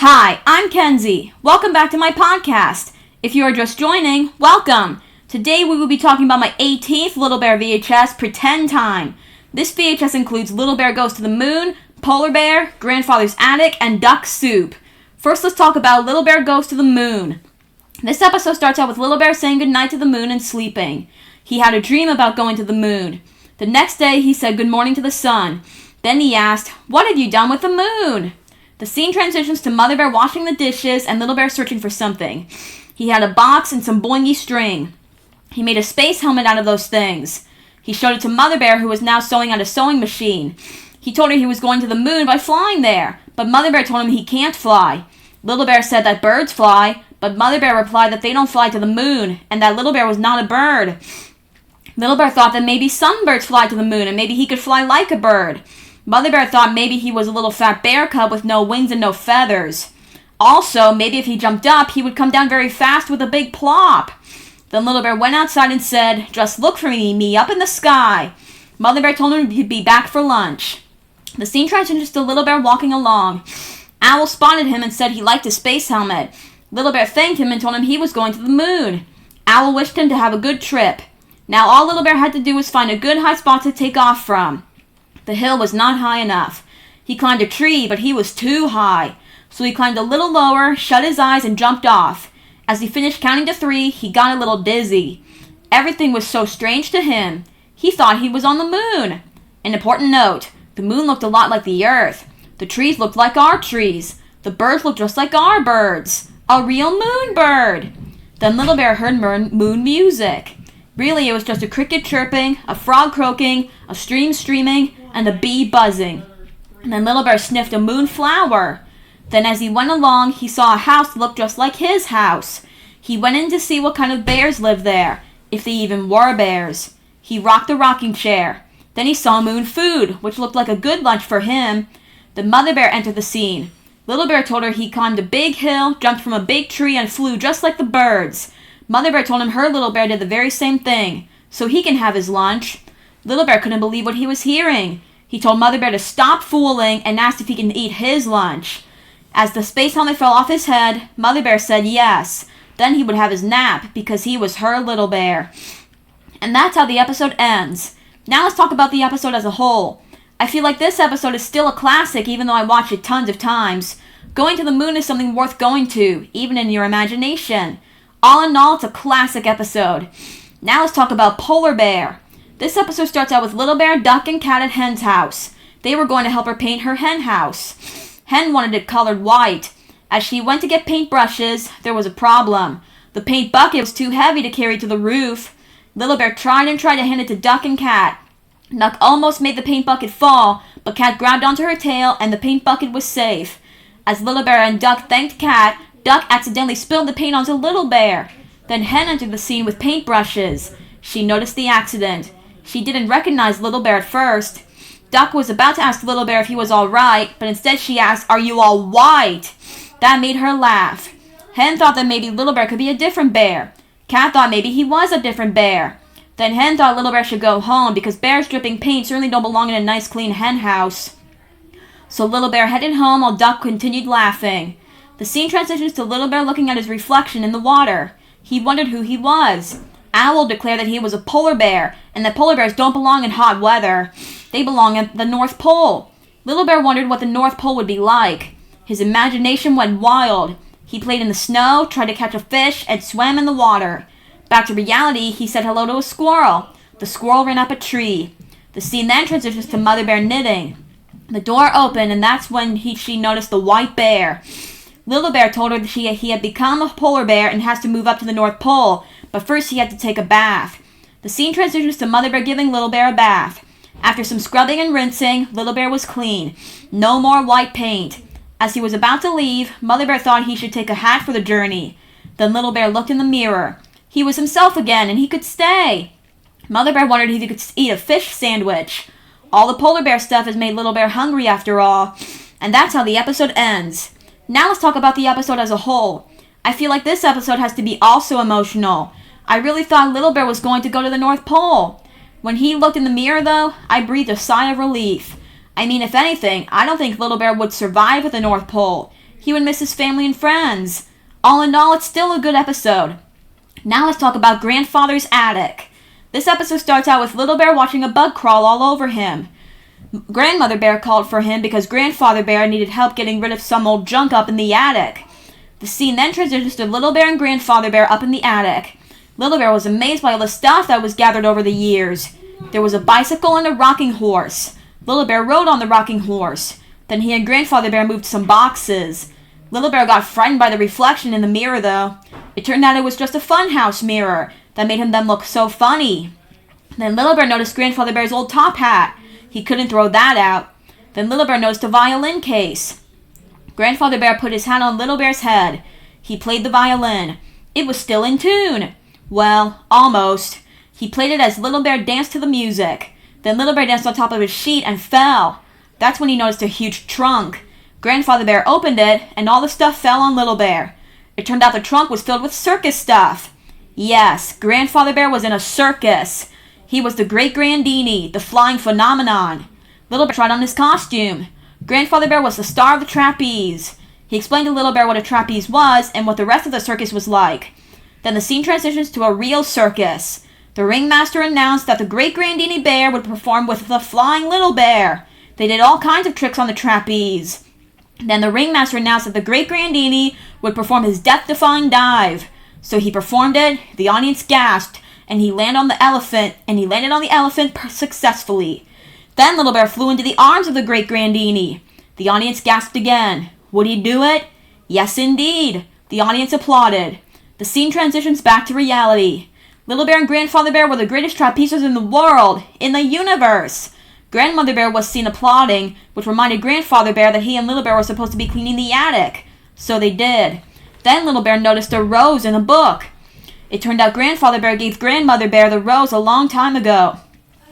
Hi, I'm Kenzie. Welcome back to my podcast. If you are just joining, welcome. Today we will be talking about my 18th Little Bear VHS Pretend Time. This VHS includes Little Bear Goes to the Moon, Polar Bear, Grandfather's Attic, and Duck Soup. First, let's talk about Little Bear Goes to the Moon. This episode starts out with Little Bear saying goodnight to the moon and sleeping. He had a dream about going to the moon. The next day, he said good morning to the sun. Then he asked, "What have you done with the moon?" The scene transitions to Mother Bear washing the dishes and Little Bear searching for something. He had a box and some boingy string. He made a space helmet out of those things. He showed it to Mother Bear, who was now sewing on a sewing machine. He told her he was going to the moon by flying there, but Mother Bear told him he can't fly. Little Bear said that birds fly, but Mother Bear replied that they don't fly to the moon, and that Little Bear was not a bird. Little Bear thought that maybe some birds fly to the moon, and maybe he could fly like a bird. Mother Bear thought maybe he was a little fat bear cub with no wings and no feathers. Also, maybe if he jumped up, he would come down very fast with a big plop. Then Little Bear went outside and said, "Just look for me up in the sky." Mother Bear told him he'd be back for lunch. The scene transitions to Little Bear walking along. Owl spotted him and said he liked his space helmet. Little Bear thanked him and told him he was going to the moon. Owl wished him to have a good trip. Now all Little Bear had to do was find a good high spot to take off from. The hill was not high enough. He climbed a tree, but he was too high. So he climbed a little lower, shut his eyes, and jumped off. As he finished counting to 3, he got a little dizzy. Everything was so strange to him. He thought he was on the moon. An important note, the moon looked a lot like the earth. The trees looked like our trees. The birds looked just like our birds. A real moon bird. Then Little Bear heard moon music. Really, it was just a cricket chirping, a frog croaking, a stream streaming, and a bee buzzing. And then Little Bear sniffed a moon flower. Then as he went along, he saw a house that looked just like his house. He went in to see what kind of bears lived there, if they even were bears. He rocked the rocking chair. Then he saw moon food, which looked like a good lunch for him. The Mother Bear entered the scene. Little Bear told her he climbed a big hill, jumped from a big tree, and flew just like the birds. Mother Bear told him her Little Bear did the very same thing, so he can have his lunch. Little Bear couldn't believe what he was hearing. He told Mother Bear to stop fooling and asked if he can eat his lunch. As the space helmet fell off his head, Mother Bear said yes. Then he would have his nap because he was her Little Bear. And that's how the episode ends. Now let's talk about the episode as a whole. I feel like this episode is still a classic even though I watched it tons of times. Going to the moon is something worth going to, even in your imagination. All in all, it's a classic episode. Now let's talk about Polar Bear. This episode starts out with Little Bear, Duck, and Cat at Hen's house. They were going to help her paint her hen house. Hen wanted it colored white. As she went to get paint brushes, there was a problem. The paint bucket was too heavy to carry to the roof. Little Bear tried and tried to hand it to Duck and Cat. Duck almost made the paint bucket fall, but Cat grabbed onto her tail and the paint bucket was safe. As Little Bear and Duck thanked Cat, Duck accidentally spilled the paint onto Little Bear. Then Hen entered the scene with paintbrushes. She noticed the accident. She didn't recognize Little Bear at first. Duck was about to ask Little Bear if he was all right, but instead she asked, "Are you all white?" That made her laugh. Hen thought that maybe Little Bear could be a different bear. Cat thought maybe he was a different bear. Then Hen thought Little Bear should go home because bears dripping paint certainly don't belong in a nice clean hen house. So Little Bear headed home while Duck continued laughing. The scene transitions to Little Bear looking at his reflection in the water. He wondered who he was. Owl declared that he was a polar bear, and that polar bears don't belong in hot weather. They belong at the North Pole. Little Bear wondered what the North Pole would be like. His imagination went wild. He played in the snow, tried to catch a fish, and swam in the water. Back to reality, he said hello to a squirrel. The squirrel ran up a tree. The scene then transitions to Mother Bear knitting. The door opened, and that's when she noticed the white bear. Little Bear told her that he had become a polar bear and has to move up to the North Pole, but first he had to take a bath. The scene transitions to Mother Bear giving Little Bear a bath. After some scrubbing and rinsing, Little Bear was clean. No more white paint. As he was about to leave, Mother Bear thought he should take a hat for the journey. Then Little Bear looked in the mirror. He was himself again, and he could stay. Mother Bear wondered if he could eat a fish sandwich. All the polar bear stuff has made Little Bear hungry after all. And that's how the episode ends. Now let's talk about the episode as a whole. I feel like this episode has to be also emotional. I really thought Little Bear was going to go to the North Pole. When he looked in the mirror, though, I breathed a sigh of relief. I mean, if anything, I don't think Little Bear would survive at the North Pole. he would miss his family and friends. All in all, it's still a good episode. Now let's talk about Grandfather's Attic. This episode starts out with Little Bear watching a bug crawl all over him. Grandmother Bear called for him because Grandfather Bear needed help getting rid of some old junk up in the attic. The scene then transitions to Little Bear and Grandfather Bear up in the attic. Little Bear was amazed by all the stuff that was gathered over the years. There was a bicycle and a rocking horse. Little Bear rode on the rocking horse. Then he and Grandfather Bear moved some boxes. Little Bear got frightened by the reflection in the mirror, though. It turned out it was just a funhouse mirror that made them look so funny. Then Little Bear noticed Grandfather Bear's old top hat. He couldn't throw that out. Then Little Bear noticed a violin case. Grandfather Bear put his hat on Little Bear's head. He played the violin. It was still in tune. Well, almost. He played it as Little Bear danced to the music. Then Little Bear danced on top of his sheet and fell. That's when he noticed a huge trunk. Grandfather Bear opened it, and all the stuff fell on Little Bear. It turned out the trunk was filled with circus stuff. Yes, Grandfather Bear was in a circus. He was the Great Grandini, the flying phenomenon. Little Bear tried on his costume. Grandfather Bear was the star of the trapeze. He explained to Little Bear what a trapeze was and what the rest of the circus was like. Then the scene transitions to a real circus. The ringmaster announced that the Great Grandini Bear would perform with the Flying Little Bear. They did all kinds of tricks on the trapeze. Then the ringmaster announced that the Great Grandini would perform his death-defying dive. So he performed it, the audience gasped, and he landed on the elephant successfully. Then Little Bear flew into the arms of the Great Grandini. The audience gasped again. Would he do it? Yes, indeed. The audience applauded. The scene transitions back to reality. Little Bear and Grandfather Bear were the greatest trapezers in the world, in the universe. Grandmother Bear was seen applauding, which reminded Grandfather Bear that he and Little Bear were supposed to be cleaning the attic. So they did. Then Little Bear noticed a rose in a book. It turned out Grandfather Bear gave Grandmother Bear the rose a long time ago.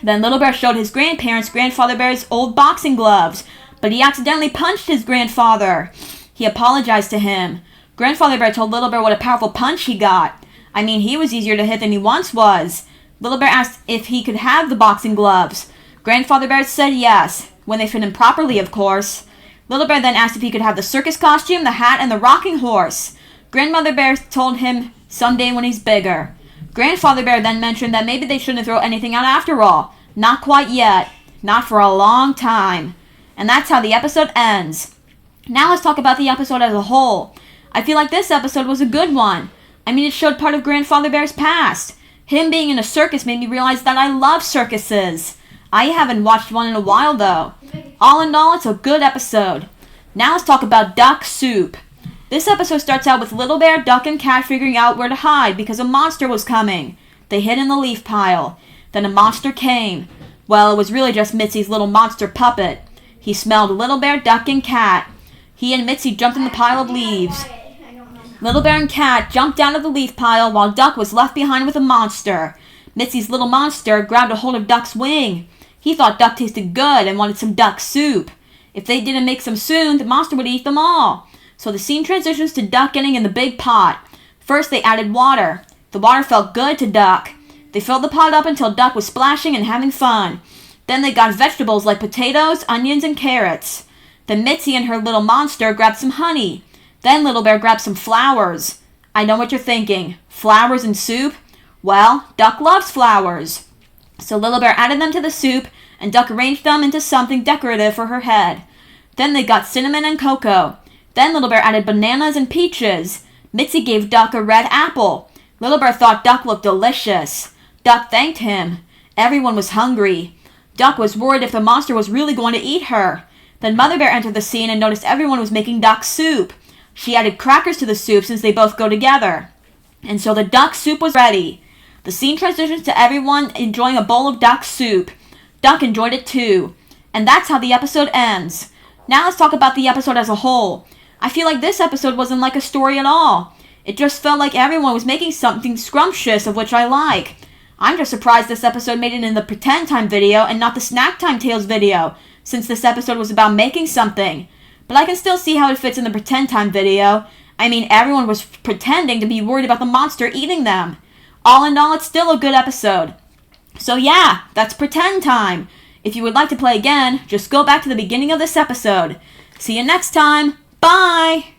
Then Little Bear showed his grandparents Grandfather Bear's old boxing gloves, but he accidentally punched his grandfather. He apologized to him. Grandfather Bear told Little Bear what a powerful punch he got. I mean, he was easier to hit than he once was. Little Bear asked if he could have the boxing gloves. Grandfather Bear said yes, when they fit him properly, of course. Little Bear then asked if he could have the circus costume, the hat, and the rocking horse. Grandmother Bear told him someday when he's bigger. Grandfather Bear then mentioned that maybe they shouldn't throw anything out after all. Not quite yet. Not for a long time. And that's how the episode ends. Now let's talk about the episode as a whole. I feel like this episode was a good one. I mean, it showed part of Grandfather Bear's past. Him being in a circus made me realize that I love circuses. I haven't watched one in a while, though. All in all, it's a good episode. Now let's talk about Duck Soup. This episode starts out with Little Bear, Duck, and Cat figuring out where to hide because a monster was coming. They hid in the leaf pile. Then a monster came. Well, it was really just Mitzi's little monster puppet. He smelled Little Bear, Duck, and Cat. He and Mitzi jumped in the pile of leaves. Little Bear and Cat jumped down to the leaf pile while Duck was left behind with a monster. Mitzi's little monster grabbed a hold of Duck's wing. He thought Duck tasted good and wanted some duck soup. If they didn't make some soon, the monster would eat them all. So the scene transitions to Duck getting in the big pot. First, they added water. The water felt good to Duck. They filled the pot up until Duck was splashing and having fun. Then they got vegetables like potatoes, onions, and carrots. Then Mitzi and her little monster grabbed some honey. Then Little Bear grabbed some flowers. I know what you're thinking. Flowers and soup? Well, Duck loves flowers. So Little Bear added them to the soup, and Duck arranged them into something decorative for her head. Then they got cinnamon and cocoa. Then Little Bear added bananas and peaches. Mitzi gave Duck a red apple. Little Bear thought Duck looked delicious. Duck thanked him. Everyone was hungry. Duck was worried if the monster was really going to eat her. Then Mother Bear entered the scene and noticed everyone was making duck soup. She added crackers to the soup since they both go together. And so the duck soup was ready. The scene transitions to everyone enjoying a bowl of duck soup. Duck enjoyed it too. And that's how the episode ends. Now let's talk about the episode as a whole. I feel like this episode wasn't like a story at all. It just felt like everyone was making something scrumptious, of which I like. I'm just surprised this episode made it in the Pretend Time video and not the Snack Time Tales video, since this episode was about making something. But I can still see how it fits in the Pretend Time video. I mean, everyone was pretending to be worried about the monster eating them. All in all, it's still a good episode. So yeah, that's Pretend Time. If you would like to play again, just go back to the beginning of this episode. See you next time. Bye!